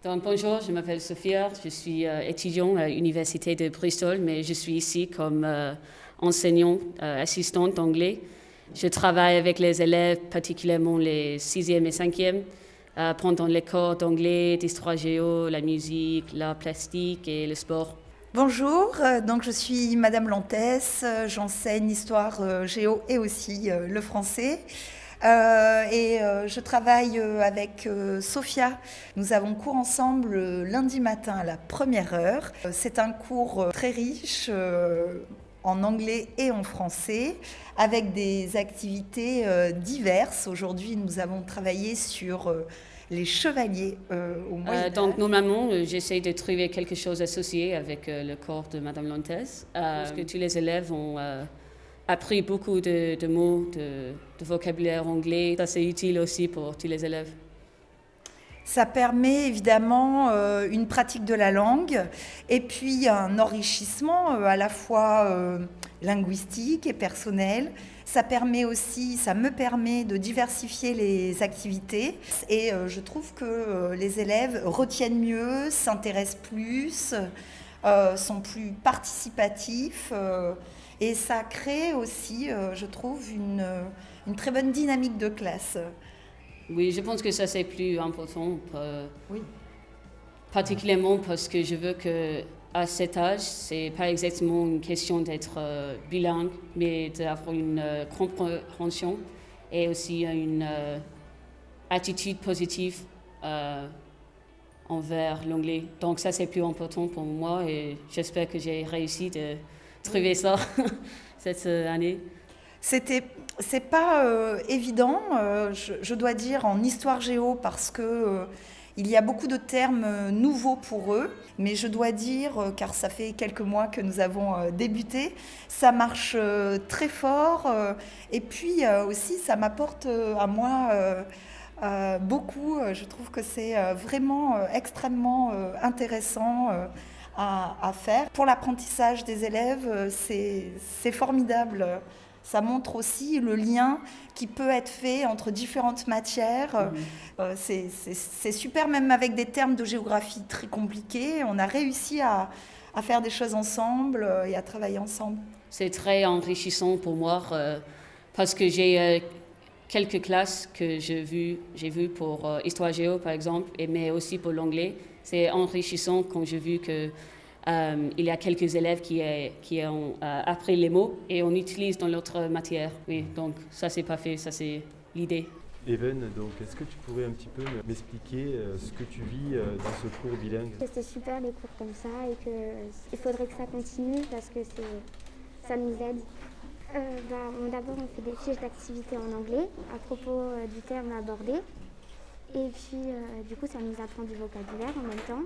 Donc, bonjour, je m'appelle Sophia, je suis étudiante à l'Université de Bristol, mais je suis ici comme enseignante, assistante d'anglais. Je travaille avec les élèves, particulièrement les 6e et 5e, pendant les cours d'anglais, d'histoire géo, la musique, l'art plastique et le sport. Bonjour, donc je suis Madame Lantès, j'enseigne l'histoire géo et aussi le français. Je travaille avec Sophia. Nous avons cours ensemble lundi matin à la première heure. C'est un cours très riche en anglais et en français, avec des activités diverses. Aujourd'hui, nous avons travaillé sur les chevaliers au Moyen-Âge. Donc, normalement, j'essaie de trouver quelque chose associé avec le cours de Madame Lantès, parce que tous les élèves ont appris beaucoup de mots, de vocabulaire anglais. Ça, c'est utile aussi pour tous les élèves. Ça permet évidemment une pratique de la langue et puis un enrichissement à la fois linguistique et personnel. Ça me permet de diversifier les activités et je trouve que les élèves retiennent mieux, s'intéressent plus, sont plus participatifs et ça crée aussi, je trouve, une très bonne dynamique de classe. Oui, je pense que ça c'est plus important, Oui. particulièrement parce que je veux que à cet âge, c'est pas exactement une question d'être bilingue, mais d'avoir une compréhension et aussi une attitude positive envers l'anglais. Donc ça c'est plus important pour moi et j'espère que j'ai réussi de trouver ça cette année. C'est pas évident, je dois dire, en histoire géo parce que il y a beaucoup de termes nouveaux pour eux, mais je dois dire, car ça fait quelques mois que nous avons débuté, ça marche très fort et puis aussi ça m'apporte à moi beaucoup. Je trouve que c'est vraiment extrêmement intéressant à faire. Pour l'apprentissage des élèves, c'est formidable. Ça montre aussi le lien qui peut être fait entre différentes matières. C'est super, même avec des termes de géographie très compliqués. On a réussi à faire des choses ensemble et à travailler ensemble. C'est très enrichissant pour moi parce que j'ai quelques classes que j'ai vues pour Histoire Géo, par exemple, mais aussi pour l'anglais. C'est enrichissant quand j'ai vu que il y a quelques élèves qui ont appris les mots et on utilise dans l'autre matière. Oui, donc ça c'est pas fait, ça c'est l'idée. Even, donc est-ce que tu pourrais un petit peu m'expliquer ce que tu vis dans ce cours bilingue? C'est super les cours comme ça et qu'il faudrait que ça continue parce que ça nous aide. D'abord on fait des fiches d'activité en anglais à propos du terme abordé et puis du coup ça nous apprend du vocabulaire en même temps.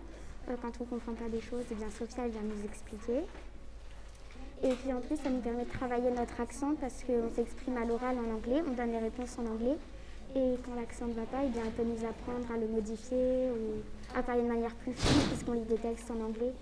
Quand on ne comprend pas des choses, eh bien Sophia elle vient nous expliquer. Et puis en plus, ça nous permet de travailler notre accent parce qu'on s'exprime à l'oral en anglais, on donne les réponses en anglais. Et quand l'accent ne va pas, eh bien, elle peut nous apprendre à le modifier ou à parler de manière plus fine puisqu'on lit des textes en anglais.